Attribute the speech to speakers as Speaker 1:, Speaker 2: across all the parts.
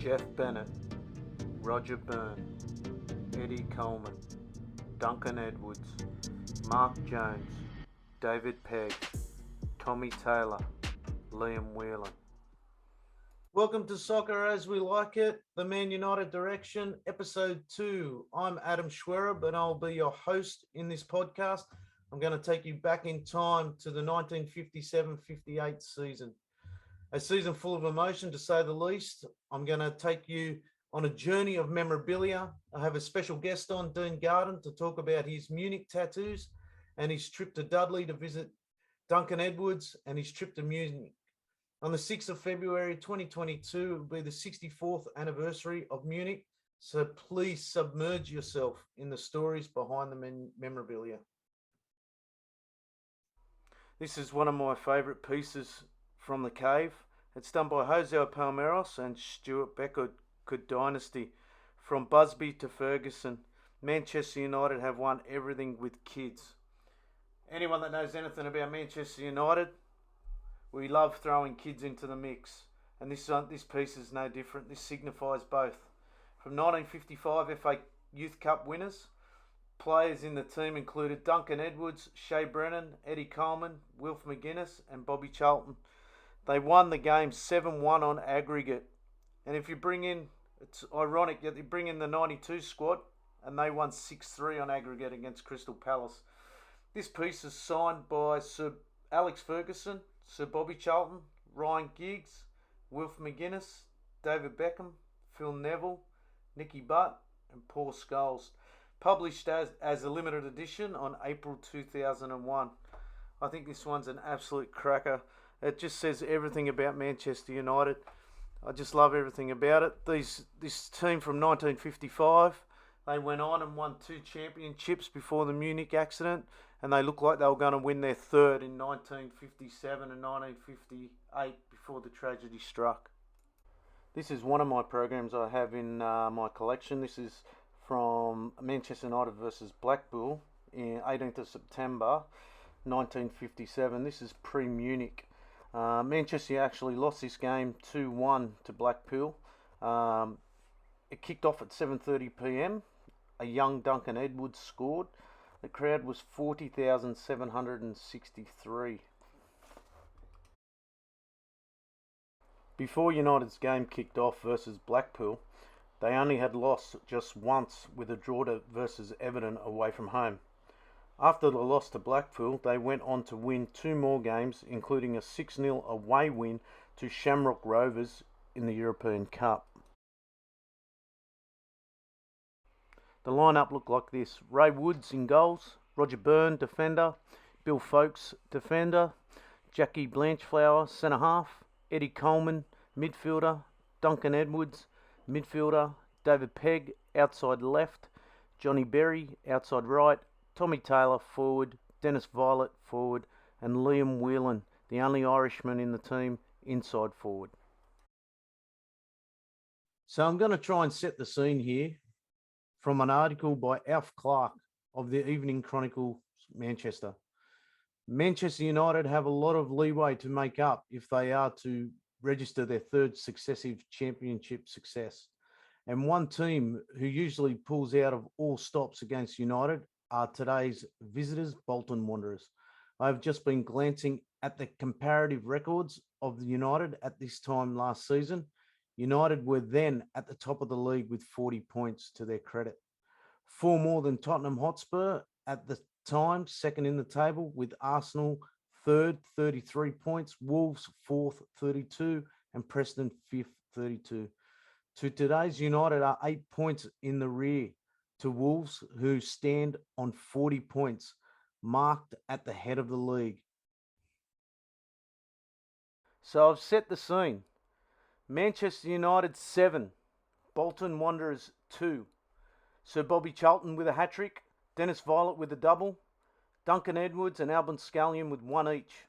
Speaker 1: Jeff Bennett, Roger Byrne, Eddie Coleman, Duncan Edwards, Mark Jones, David Pegg, Tommy Taylor, Liam Whelan. Welcome to Soccer As We Like It, the Man United Direction, Episode 2. I'm Adam Schwereb and I'll be your host in this podcast. I'm going to take you back in time to the 1957-58 season. A season full of emotion, to say the least. I'm going to take you on a journey of memorabilia. I have a special guest on, Dean Garden, to talk about his Munich tattoos and his trip to Dudley to visit Duncan Edwards and his trip to Munich. On the 6th of February 2022, it will be the 64th anniversary of Munich, so please submerge yourself in the stories behind the memorabilia. This is one of my favourite pieces from the cave. It's done by Jose Palmeiras and Stuart Beckwood dynasty. From Busby to Ferguson, Manchester United have won everything with kids. Anyone that knows anything about Manchester United, we love throwing kids into the mix, and this piece is no different. This signifies both. From 1955 FA Youth Cup winners, players in the team included Duncan Edwards, Shea Brennan, Eddie Coleman, Wilf McGuinness and Bobby Charlton. They won the game 7-1 on aggregate. And if you bring in, it's ironic that you bring in the 92 squad and they won 6-3 on aggregate against Crystal Palace. This piece is signed by Sir Alex Ferguson, Sir Bobby Charlton, Ryan Giggs, Wilf McGuinness, David Beckham, Phil Neville, Nicky Butt and Paul Scholes. Published as a limited edition on April 2001. I think this one's an absolute cracker. It just says everything about Manchester United. I just love everything about it. This team from 1955, they went on and won 2 championships before the Munich accident, and they looked like they were going to win their third in 1957 and 1958 before the tragedy struck. This is one of my programs I have in my collection. This is from Manchester United versus Blackpool in 18th of September 1957. This is pre-Munich. Manchester actually lost this game 2-1 to Blackpool. It kicked off at 7:30 p.m. A young Duncan Edwards scored. The crowd was 40,763. Before United's game kicked off versus Blackpool, they only had lost just once with a draw versus Everton away from home. After the loss to Blackpool, they went on to win 2 more games, including a 6-0 away win to Shamrock Rovers in the European Cup. The lineup looked like this: Ray Woods in goals, Roger Byrne, defender, Bill Folkes, defender, Jackie Blanchflower, centre half, Eddie Coleman, midfielder, Duncan Edwards, midfielder, David Pegg, outside left, Johnny Berry, outside right, Tommy Taylor, forward, Dennis Violet, forward, and Liam Whelan, the only Irishman in the team, inside forward. So I'm going to try and set the scene here from an article by Alf Clark of the Evening Chronicle, Manchester. Manchester United have a lot of leeway to make up if they are to register their 3rd successive championship success. And one team who usually pulls out of all stops against United are today's visitors, Bolton Wanderers. I've just been glancing at the comparative records of the United at this time last season. United were then at the top of the league with 40 points to their credit. 4 more than Tottenham Hotspur at the time, second in the table, with Arsenal third, 33 points, Wolves 4th, 32, and Preston 5th, 32. To today's United are 8 points in the rear to Wolves, who stand on 40 points, marked at the head of the league. So I've set the scene. Manchester United 7, Bolton Wanderers 2. Sir Bobby Charlton with a hat-trick, Dennis Violet with a double, Duncan Edwards and Albin Scallion with 1 each.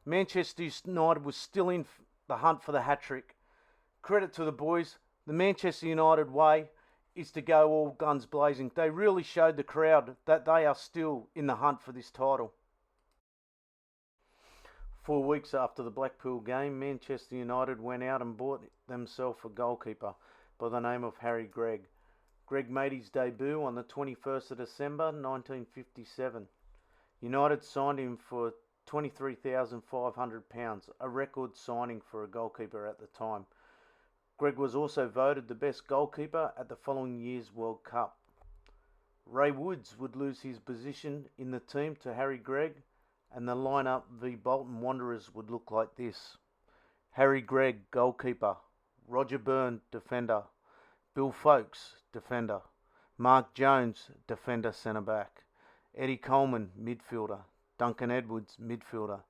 Speaker 1: Manchester United was still in the hunt for the hat-trick. Credit to the boys. The Manchester United way is to go all guns blazing. They really showed the crowd that they are still in the hunt for this title. 4 weeks after the Blackpool game, Manchester United went out and bought themselves a goalkeeper by the name of Harry Gregg. Gregg made his debut on the 21st of December 1957. United signed him for £23,500, a record signing for a goalkeeper at the time. Gregg was also voted the best goalkeeper at the following year's World Cup. Ray Woods would lose his position in the team to Harry Gregg, and the lineup v Bolton Wanderers would look like this. Harry Gregg, goalkeeper. Roger Byrne, defender. Bill Foulkes, defender. Mark Jones, defender centre-back. Eddie Coleman, midfielder. Duncan Edwards, midfielder.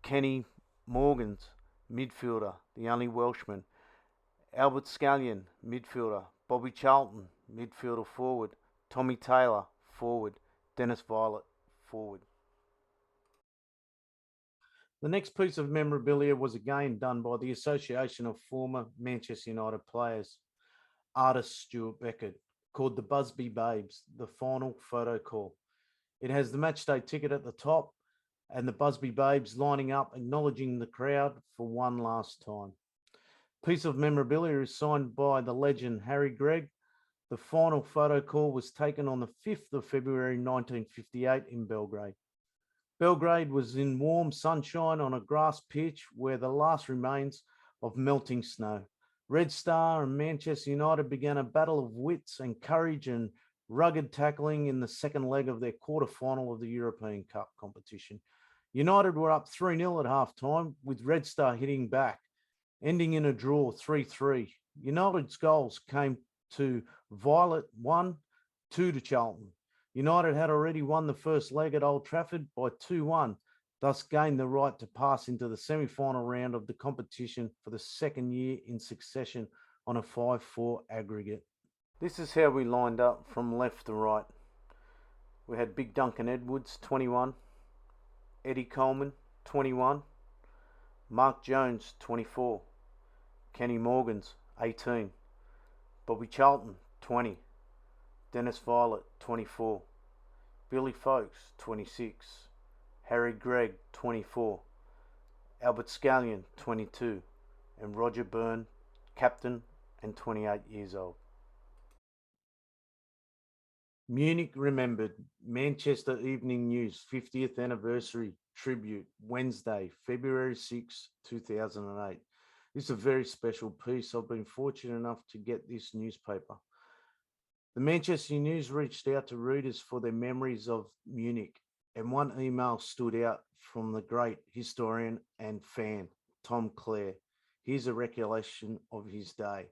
Speaker 1: Kenny Morgans, midfielder, the only Welshman. Albert Scallion, midfielder. Bobby Charlton, midfielder forward. Tommy Taylor, forward. Dennis Violet, forward. The next piece of memorabilia was again done by the Association of Former Manchester United Players, artist Stuart Beckett, called the BUSBY Babes, the final photo call. It has the matchday ticket at the top and the BUSBY Babes lining up, acknowledging the crowd for one last time. Piece of memorabilia is signed by the legend Harry Gregg. The final photo call was taken on the 5th of February 1958 in Belgrade. Belgrade was in warm sunshine on a grass pitch where the last remains of melting snow. Red Star and Manchester United began a battle of wits and courage and rugged tackling in the second leg of their quarter-final of the European Cup competition. United were up 3-0 at half-time, with Red Star hitting back, ending in a draw 3-3. United's goals came to Violet 1, 2 to Charlton. United had already won the first leg at Old Trafford by 2-1, thus gained the right to pass into the semi-final round of the competition for the second year in succession on a 5-4 aggregate. This is how we lined up from left to right. We had Big Duncan Edwards, 21, Eddie Coleman, 21, Mark Jones, 24, Kenny Morgans, 18, Bobby Charlton, 20, Dennis Violet, 24, Billy Foulkes, 26, Harry Gregg, 24, Albert Scallion, 22, and Roger Byrne, captain and 28 years old. Munich remembered. Manchester Evening News 50th anniversary tribute, Wednesday, February 6, 2008. This is a very special piece. I've been fortunate enough to get this newspaper. The Manchester News reached out to readers for their memories of Munich, and one email stood out from the great historian and fan, Tom Clare. Here's a recollection of his day.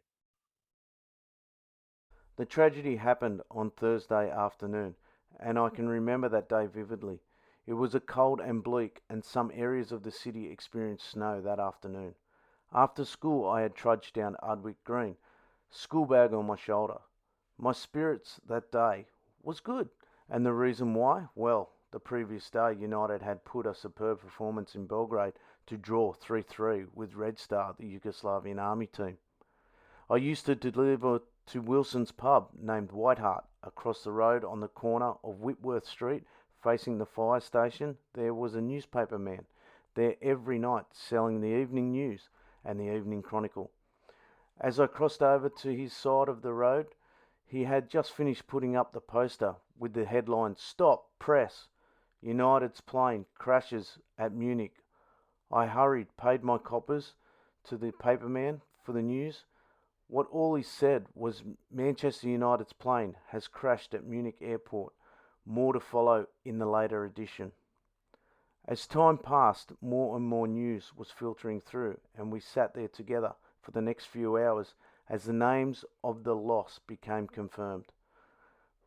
Speaker 1: The tragedy happened on Thursday afternoon, and I can remember that day vividly. It was a cold and bleak, and some areas of the city experienced snow that afternoon. After school, I had trudged down Ardwick Green, school bag on my shoulder. My spirits that day was good, and the reason why? Well, the previous day United had put a superb performance in Belgrade to draw 3-3 with Red Star, the Yugoslavian army team. I used to deliver to Wilson's pub, named White Hart, across the road on the corner of Whitworth Street, facing the fire station. There was a newspaper man there every night selling the evening news and the Evening Chronicle. As I crossed over to his side of the road, he had just finished putting up the poster with the headline, "Stop, Press, United's plane crashes at Munich." I hurried, paid my coppers to the paperman for the news. What all he said was, "Manchester United's plane has crashed at Munich airport." More to follow in the later edition. As time passed, more and more news was filtering through, and we sat there together for the next few hours as the names of the loss became confirmed.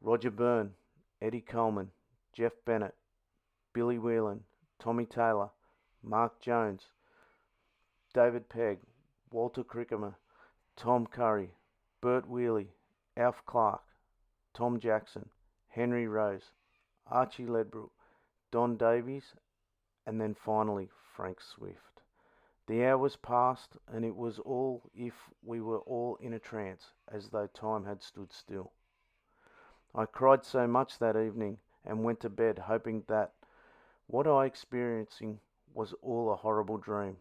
Speaker 1: Roger Byrne, Eddie Coleman, Jeff Bennett, Billy Whelan, Tommy Taylor, Mark Jones, David Pegg, Walter Crickemer, Tom Curry, Bert Wheely, Alf Clark, Tom Jackson, Henry Rose, Archie Ledbrook, Don Davies, and then finally Frank Swift. The hours passed, and it was all if we were all in a trance, as though time had stood still. I cried so much that evening and went to bed hoping that what I experiencing was all a horrible dream.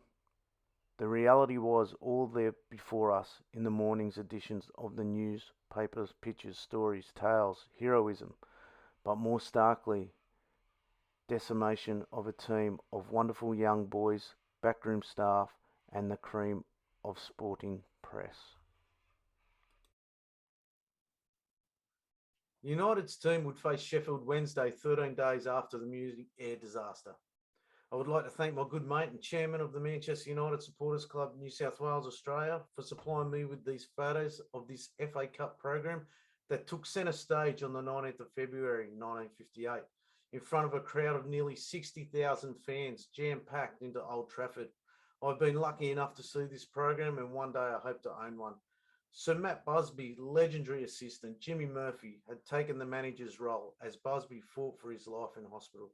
Speaker 1: The reality was all there before us in the morning's editions of the newspapers, pictures, stories, tales, heroism, but more starkly, decimation of a team of wonderful young boys, backroom staff, and the cream of sporting press. United's team would face Sheffield Wednesday 13 days after the Munich air disaster. I would like to thank my good mate and chairman of the Manchester United Supporters Club New South Wales, Australia, for supplying me with these photos of this FA Cup program that took centre stage on the 19th of February 1958 in front of a crowd of nearly 60,000 fans jam-packed into Old Trafford. I've been lucky enough to see this program, and one day I hope to own one. Sir Matt Busby, legendary assistant Jimmy Murphy, had taken the manager's role as Busby fought for his life in hospital.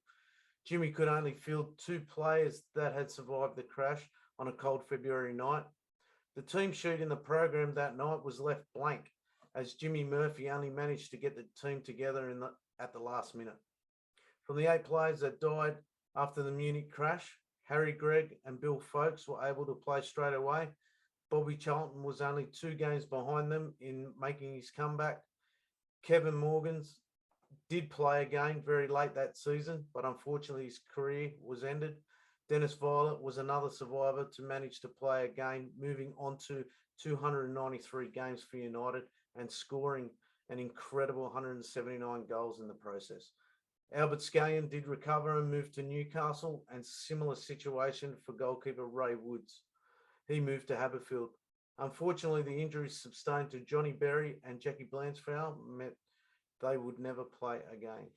Speaker 1: Jimmy could only field 2 players that had survived the crash on a cold February night. The team sheet in the program that night was left blank, as Jimmy Murphy only managed to get the team together at the last minute. From the 8 players that died after the Munich crash, Harry Gregg and Bill Foulkes were able to play straight away. Bobby Charlton was only 2 games behind them in making his comeback. Kevin Morgans did play again very late that season, but unfortunately his career was ended. Dennis Violet was another survivor to manage to play again, moving on to 293 games for United and scoring an incredible 179 goals in the process. Albert Scallion did recover and moved to Newcastle, and similar situation for goalkeeper Ray Woods. He moved to Haberfield. Unfortunately, the injuries sustained to Johnny Berry and Jackie Blanchfield meant they would never play again.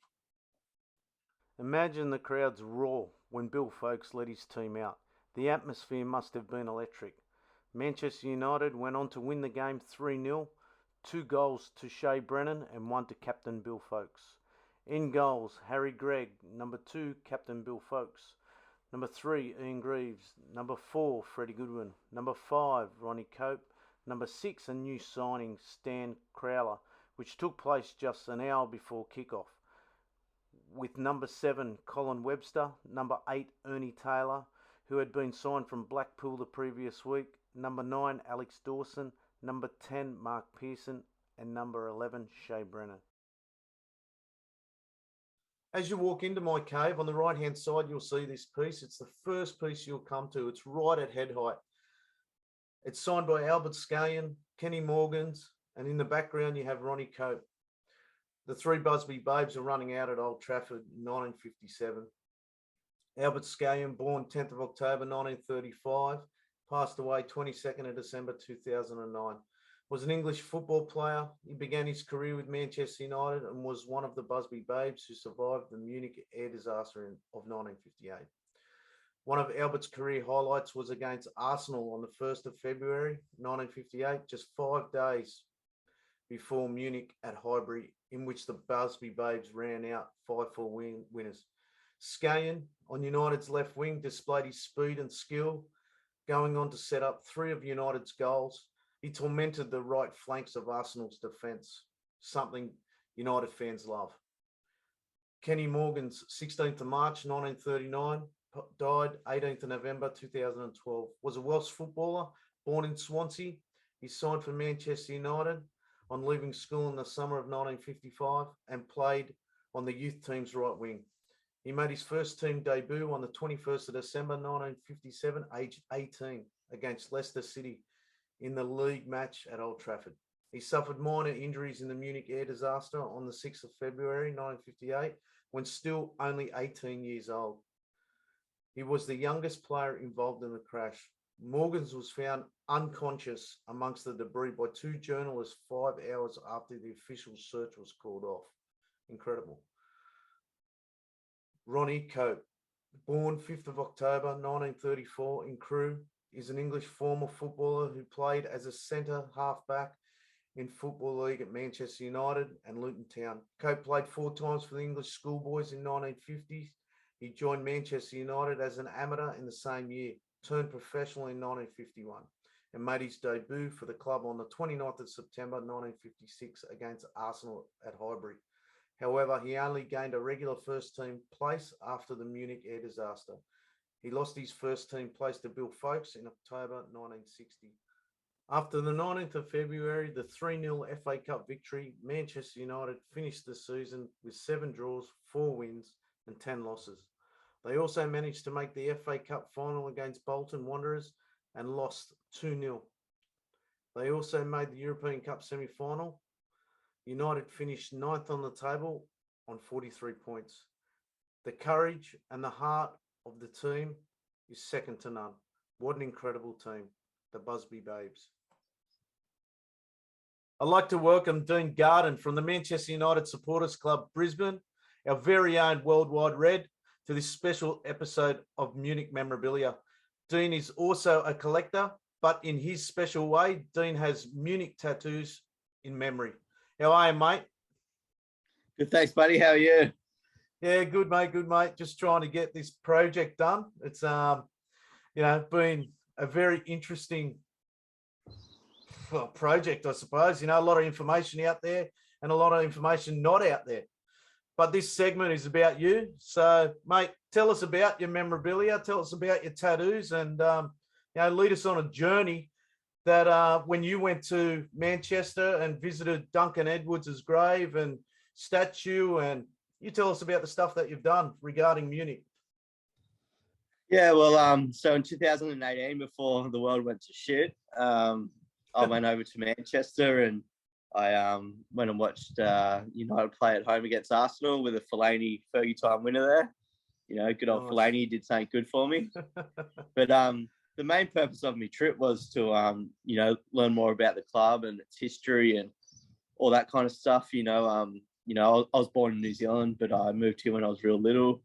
Speaker 1: Imagine the crowd's roar when Bill Foulkes led his team out. The atmosphere must have been electric. Manchester United went on to win the game 3-0, 2 goals to Shea Brennan and 1 to captain Bill Foulkes. In goals, Harry Gregg, number 2, captain Bill Foulkes. Number 3, Ian Greaves. Number 4, Freddie Goodwin. Number 5, Ronnie Cope. Number 6, a new signing, Stan Crowler, which took place just an hour before kickoff. With number 7, Colin Webster. Number 8, Ernie Taylor, who had been signed from Blackpool the previous week. Number 9, Alex Dawson. Number 10, Mark Pearson. And number 11, Shea Brennan. As you walk into my cave, on the right-hand side, you'll see this piece. It's the first piece you'll come to. It's right at head height. It's signed by Albert Scallion, Kenny Morgans, and in the background, you have Ronnie Cope. The 3 Busby Babes are running out at Old Trafford in 1957. Albert Scallion, born 10th of October 1935, passed away 22nd of December 2009. Was an English football player. He began his career with Manchester United and was one of the Busby Babes who survived the Munich air disaster of 1958. One of Albert's career highlights was against Arsenal on the 1st of February 1958, just 5 days before Munich at Highbury, in which the Busby Babes ran out 5-4 winners. Scallion, on United's left wing, displayed his speed and skill, going on to set up 3 of United's goals. He tormented the right flanks of Arsenal's defence, something United fans love. Kenny Morgans, 16th of March 1939, died 18th of November 2012, was a Welsh footballer born in Swansea. He signed for Manchester United on leaving school in the summer of 1955 and played on the youth team's right wing. He made his first team debut on the 21st of December 1957, aged 18, against Leicester City in the league match at Old Trafford. He suffered minor injuries in the Munich air disaster on the 6th of February 1958, when still only 18 years old. He was the youngest player involved in the crash. Morgans was found unconscious amongst the debris by 2 journalists 5 hours after the official search was called off. Incredible. Ronnie Cope, born 5th of October 1934 in Crewe, is an English former footballer who played as a centre half-back in Football League at Manchester United and Luton Town. Cope played 4 times for the English schoolboys in 1950s. He joined Manchester United as an amateur in the same year, turned professional in 1951, and made his debut for the club on the 29th of September 1956 against Arsenal at Highbury. However, he only gained a regular first-team place after the Munich air disaster. He lost his first team place to Bill Folkes in October 1960. After the 19th of February, the 3-0 FA Cup victory, Manchester United finished the season with 7 draws, 4 wins and 10 losses. They also managed to make the FA Cup final against Bolton Wanderers and lost 2-0. They also made the European Cup semi-final. United finished 9th on the table on 43 points. The courage and the heart of the team is second to none. What an incredible team, the Busby Babes. I'd like to welcome Dean Garden from the Manchester United Supporters Club Brisbane, our very own Worldwide Red, to this special episode of Munich Memoribilia. Dean is also a collector, but in his special way, Dean has Munich tattoos in memory. How are you, mate?
Speaker 2: Good, thanks, buddy. How are you?
Speaker 1: Yeah, good, mate. Good, mate. Just trying to get this project done. It's, been a very interesting project, I suppose. A lot of information out there and a lot of information not out there. But this segment is about you. So, mate, tell us about your memorabilia. Tell us about your tattoos and, lead us on a journey that when you went to Manchester and visited Duncan Edwards' grave and statue, and you tell us about the stuff that you've done regarding Munich.
Speaker 2: Yeah, well, so in 2018, before the world went to shit, I went over to Manchester and I went and watched United play at home against Arsenal with a Fellaini Fergie time winner there. Good old
Speaker 1: Nice.
Speaker 2: Fellaini did something good for me. But the main purpose of my trip was to, learn more about the club and its history and all that kind of stuff. I was born in New Zealand, but I moved here when I was real little.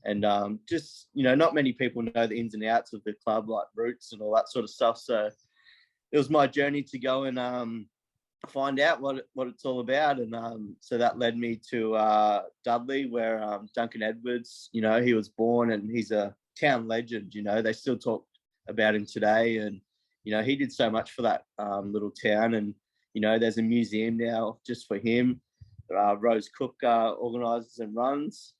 Speaker 2: And not many people know the ins and outs of the club, like roots and all that sort of stuff. So it was my journey to go and find out what it's all about. And so that led me to Dudley, where Duncan Edwards, he was born, and he's a town legend. They still talk about him today. And, he did so much for that little town. And, there's a museum now just for him. Rose Cook organises and runs.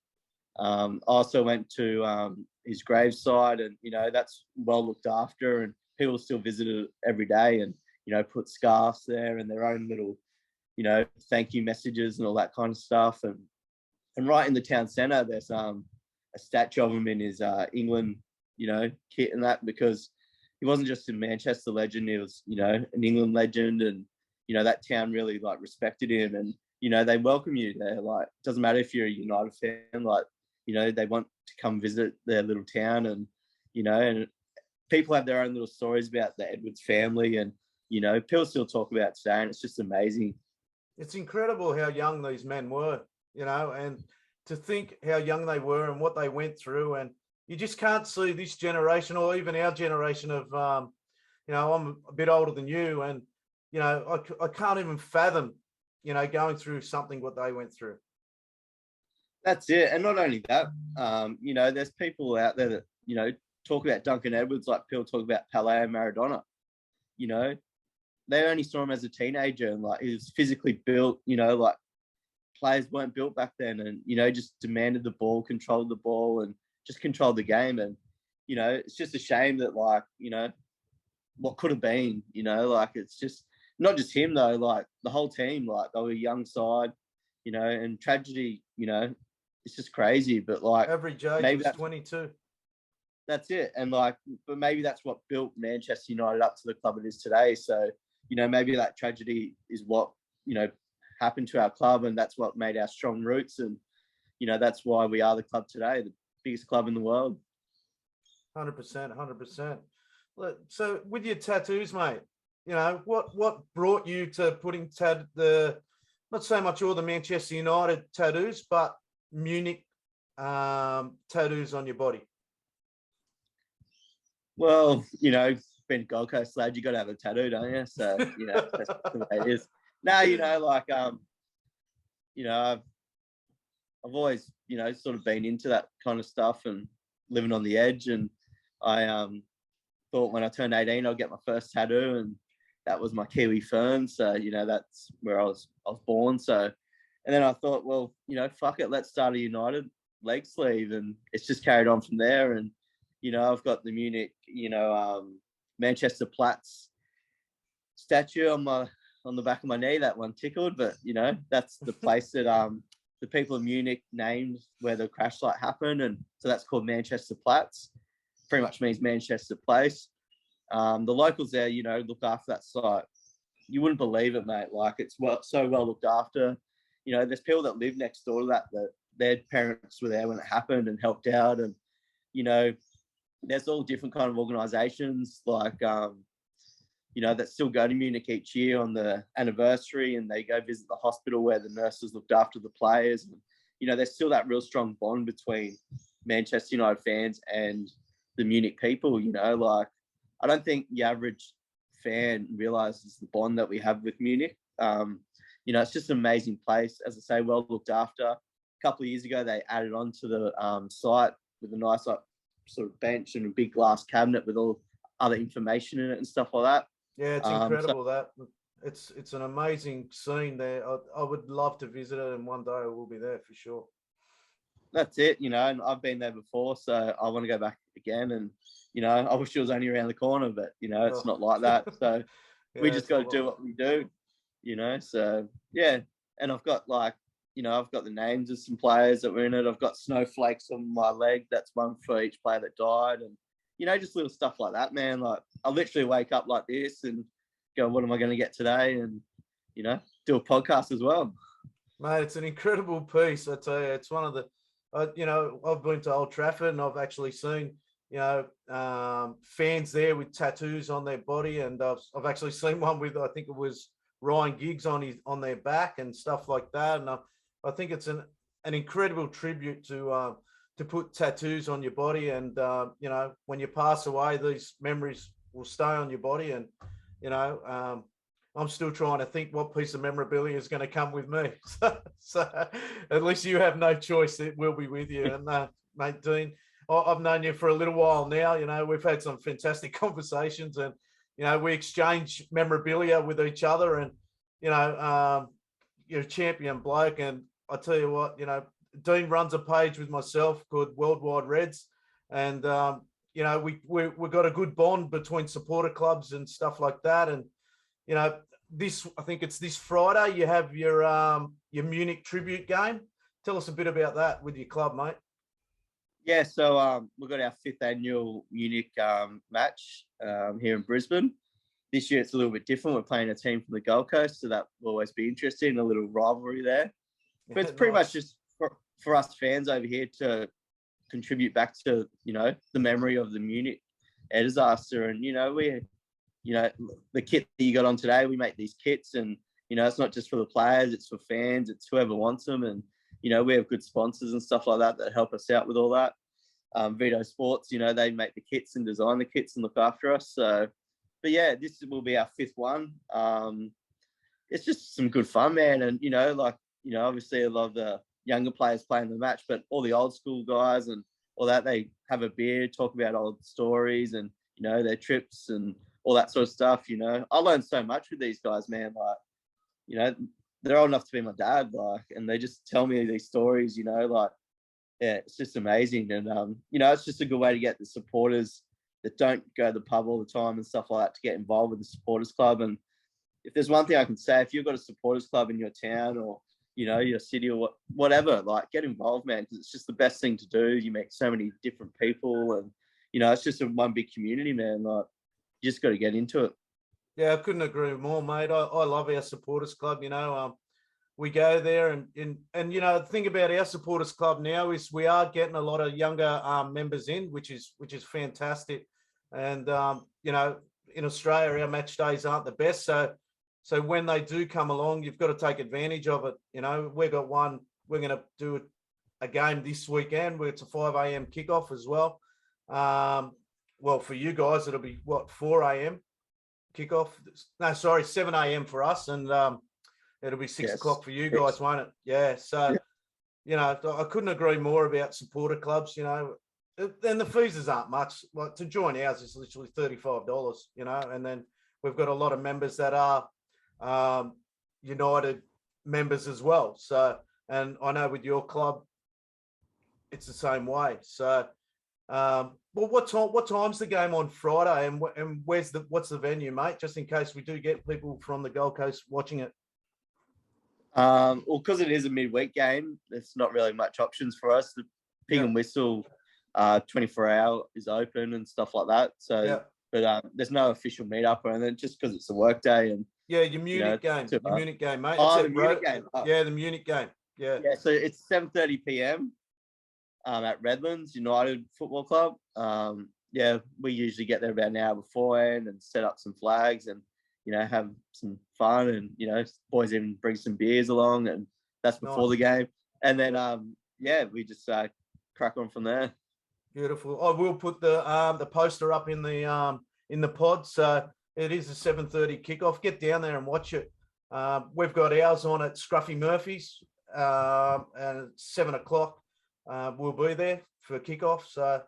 Speaker 2: I also went to his graveside, and that's well looked after, and people still visit it every day, and put scarves there and their own little thank you messages and all that kind of stuff. And right in the town centre, there's a statue of him in his England kit and that, because he wasn't just a Manchester legend, he was an England legend, and that town really respected him, and they welcome you there. Doesn't matter if you're a United fan, they want to come visit their little town, and and people have their own little stories about the Edwards family, and people still talk about it today, and it's just amazing.
Speaker 1: It's incredible how young these men were, and to think how young they were and what they went through. And you just can't see this generation, or even our generation of, I'm a bit older than you, and I can't even fathom going through something what they went through.
Speaker 2: That's it. And not only that, there's people out there that, talk about Duncan Edwards like people talk about Pelé and Maradona. They only saw him as a teenager, and he was physically built, players weren't built back then, and, just demanded the ball, controlled the ball, and just controlled the game. And, it's just a shame that, what could have been, it's just not just him though, the whole team, they were a young side, and tragedy, it's just crazy. But
Speaker 1: average age was 22.
Speaker 2: That's it. And but maybe that's what built Manchester United up to the club it is today. So, maybe that tragedy is what, happened to our club, and that's what made our strong roots. And, that's why we are the club today, the biggest club in the world.
Speaker 1: 100%, 100%. So with your tattoos, mate, what brought you to putting not so much all the Manchester United tattoos, but Munich tattoos on your body?
Speaker 2: Well, being a Gold Coast lad, you got to have a tattoo, don't you? So, that's the way it is. No, I've always, sort of been into that kind of stuff and living on the edge. And I thought when I turned 18, I'd get my first tattoo, and that was my Kiwi fern. So, that's where I was born. So, and then I thought, well, fuck it, let's start a United leg sleeve, and it's just carried on from there. And I've got the Munich, Manchester Platz statue on the back of my knee. That one tickled, but that's the place that the people of Munich named where the crash site happened, and so that's called Manchester Platz. Pretty much means Manchester Place. The locals there, look after that site. You wouldn't believe it, mate. Like, it's so well looked after. There's people that live next door to that their parents were there when it happened and helped out, and there's all different kind of organisations like that still go to Munich each year on the anniversary, and they go visit the hospital where the nurses looked after the players. And, there's still that real strong bond between Manchester United fans and the Munich people. Like, I don't think the average fan realizes the bond that we have with Munich. It's just an amazing place, as I say, well looked after. A couple of years ago, they added on to the site with a nice sort of bench and a big glass cabinet with all other information in it and stuff like that.
Speaker 1: Yeah, it's incredible. That it's an amazing scene there. I would love to visit it, and one day I will be there for sure.
Speaker 2: That's it, and I've been there before, so I want to go back again. And I wish it was only around the corner, but it's not like that. So
Speaker 1: Yeah,
Speaker 2: we just got to do what we do, So yeah, and I've got I've got the names of some players that were in it. I've got snowflakes on my leg. That's one for each player that died, and just little stuff like that, man. Like, I literally wake up like this and go, what am I going to get today? And, do a podcast as well.
Speaker 1: Mate, it's an incredible piece. I tell you, it's one of the, I've been to Old Trafford and I've actually seen, fans there with tattoos on their body. And I've actually seen one with, I think it was Ryan Giggs on their back and stuff like that. And I think it's an incredible tribute to put tattoos on your body. And, when you pass away, these memories will stay on your body. And, I'm still trying to think what piece of memorabilia is going to come with me. So at least you have no choice. It will be with you. And, mate, Dean, I've known you for a little while now. We've had some fantastic conversations, and, we exchange memorabilia with each other. And, you're a champion bloke. And I tell you what, Dean runs a page with myself called Worldwide Reds, and we've got a good bond between supporter clubs and stuff like that. And I think it's this Friday you have your Munich tribute game. Tell us a bit about that with your club, mate.
Speaker 2: Yeah, so we've got our 5th annual Munich match here in Brisbane. This year it's a little bit different. We're playing a team from the Gold Coast, so that will always be interesting, a little rivalry there. But it's pretty much just for us fans over here to contribute back to, the memory of the Munich air disaster. And, the kit that you got on today, we make these kits, and, it's not just for the players, it's for fans, it's whoever wants them. And, we have good sponsors and stuff like that help us out with all that. Vito Sports, they make the kits and design the kits and look after us. So, but yeah, this will be our 5th one. It's just some good fun, man. And, obviously a lot of the younger players playing the match, but all the old school guys and all that, they have a beer, talk about old stories and, their trips and all that sort of stuff. I learned so much with these guys, man. Like, they're old enough to be my dad, and they just tell me these stories, yeah, it's just amazing. And, it's just a good way to get the supporters that don't go to the pub all the time and stuff like that to get involved with the supporters club. And if there's one thing I can say, if you've got a supporters club in your town or, your city or whatever, like, get involved, man, because it's just the best thing to do. You meet so many different people, and, it's just one big community, man. Like, you just got to get into it.
Speaker 1: Yeah, I couldn't agree more, mate. I love our supporters club. We go there, and the thing about our supporters club now is we are getting a lot of younger members in, which is fantastic. And in Australia, our match days aren't the best, so when they do come along, you've got to take advantage of it. We've got one. We're going to do a game this weekend where it's a 5 a.m. kickoff as well. Well, for you guys, it'll be 4 a.m. kickoff. No, sorry, 7 a.m. for us, and it'll be 6 o'clock for you guys, won't it? Yeah. So, I couldn't agree more about supporter clubs. And the fees aren't much. Like, to join ours is literally $35. And then we've got a lot of members that are United members as well. So, and I know with your club, it's the same way. So, Well, what time's the game on Friday, and what's the venue, mate? Just in case we do get people from the Gold Coast watching it.
Speaker 2: Well, because it is a midweek game, there's not really much options for us. The Pig and Whistle 24-hour is open and stuff like that. So, but there's no official meetup or anything, just because it's a work day. And
Speaker 1: your Munich game, Munich game, mate.
Speaker 2: Oh, the Munich game. Oh.
Speaker 1: Yeah, the Munich game. Yeah.
Speaker 2: So it's 7:30 p.m. At Redlands United Football Club. We usually get there about an hour beforehand and set up some flags and have some fun, and boys even bring some beers along, and that's before the game. And then we just crack on from there.
Speaker 1: Beautiful. I will put the poster up in the pod. So it is a 7:30 kickoff. Get down there and watch it. We've got ours on at Scruffy Murphy's, and at 7:00 we'll be there for kickoff. So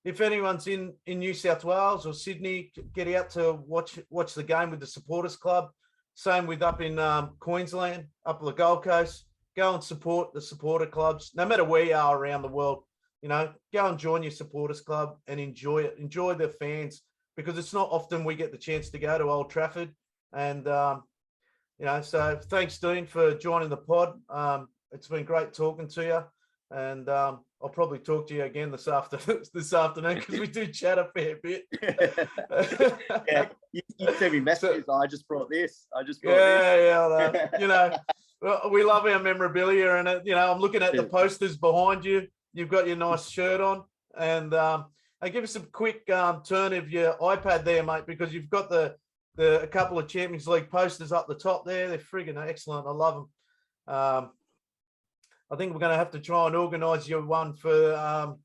Speaker 1: if anyone's in New South Wales or Sydney, get out to watch the game with the supporters club. Same with up in Queensland, up the Gold Coast. Go and support the supporter clubs, no matter where you are around the world. Go and join your supporters club and enjoy it. Enjoy the fans, because it's not often we get the chance to go to Old Trafford. And so thanks, Dean, for joining the pod. It's been great talking to you, and I'll probably talk to you again this afternoon because we do chat a fair bit.
Speaker 2: You send me messages. I just brought this.
Speaker 1: We love our memorabilia, and I'm looking at the posters behind you. You've got your nice shirt on, and give us a quick turn of your iPad there, mate, because you've got a couple of Champions League posters up the top there. They're friggin' excellent. I love them. I think we're going to have to try and organise you one for,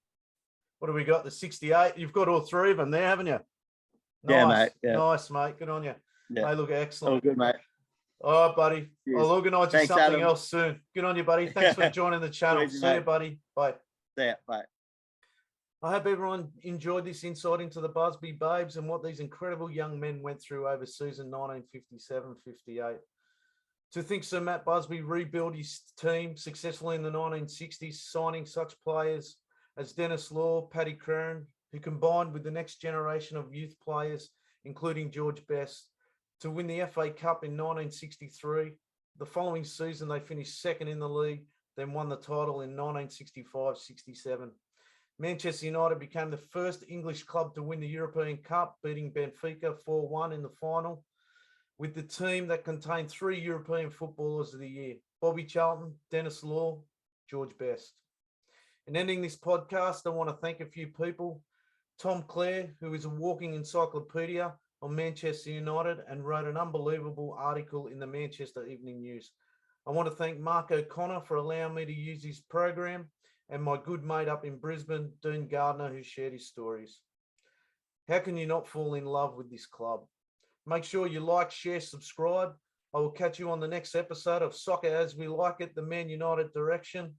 Speaker 1: what have we got, the 68? You've got all three of them there, haven't you? Nice,
Speaker 2: yeah, mate. Yeah.
Speaker 1: Nice, mate. Good on you.
Speaker 2: Yeah.
Speaker 1: They look excellent.
Speaker 2: All good, mate.
Speaker 1: All right, buddy.
Speaker 2: Cheers.
Speaker 1: I'll organise you something
Speaker 2: Adam.
Speaker 1: else soon. Good on you, buddy. Thanks for joining the channel.
Speaker 2: Easy,
Speaker 1: See
Speaker 2: mate.
Speaker 1: you, buddy. Bye.
Speaker 2: See ya. Bye.
Speaker 1: I hope everyone enjoyed this insight into the Busby Babes and what these incredible young men went through over season 1957-58. To think Sir Matt Busby rebuilt his team successfully in the 1960s, signing such players as Dennis Law, Paddy Crone, who combined with the next generation of youth players, including George Best, to win the FA Cup in 1963. The following season, they finished second in the league, then won the title in 1965-67. Manchester United became the first English club to win the European Cup, beating Benfica 4-1 in the final, with the team that contained 3 European Footballers of the Year: Bobby Charlton, Dennis Law, George Best. In ending this podcast, I want to thank a few people. Tom Clare, who is a walking encyclopedia on Manchester United and wrote an unbelievable article in the Manchester Evening News. I want to thank Mark O'Connor for allowing me to use his program, and my good mate up in Brisbane, Dean Gardner, who shared his stories. How can you not fall in love with this club? Make sure you like, share, subscribe. I will catch you on the next episode of Soccer As We Like It, the Man United Direction.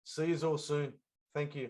Speaker 1: See you all soon. Thank you.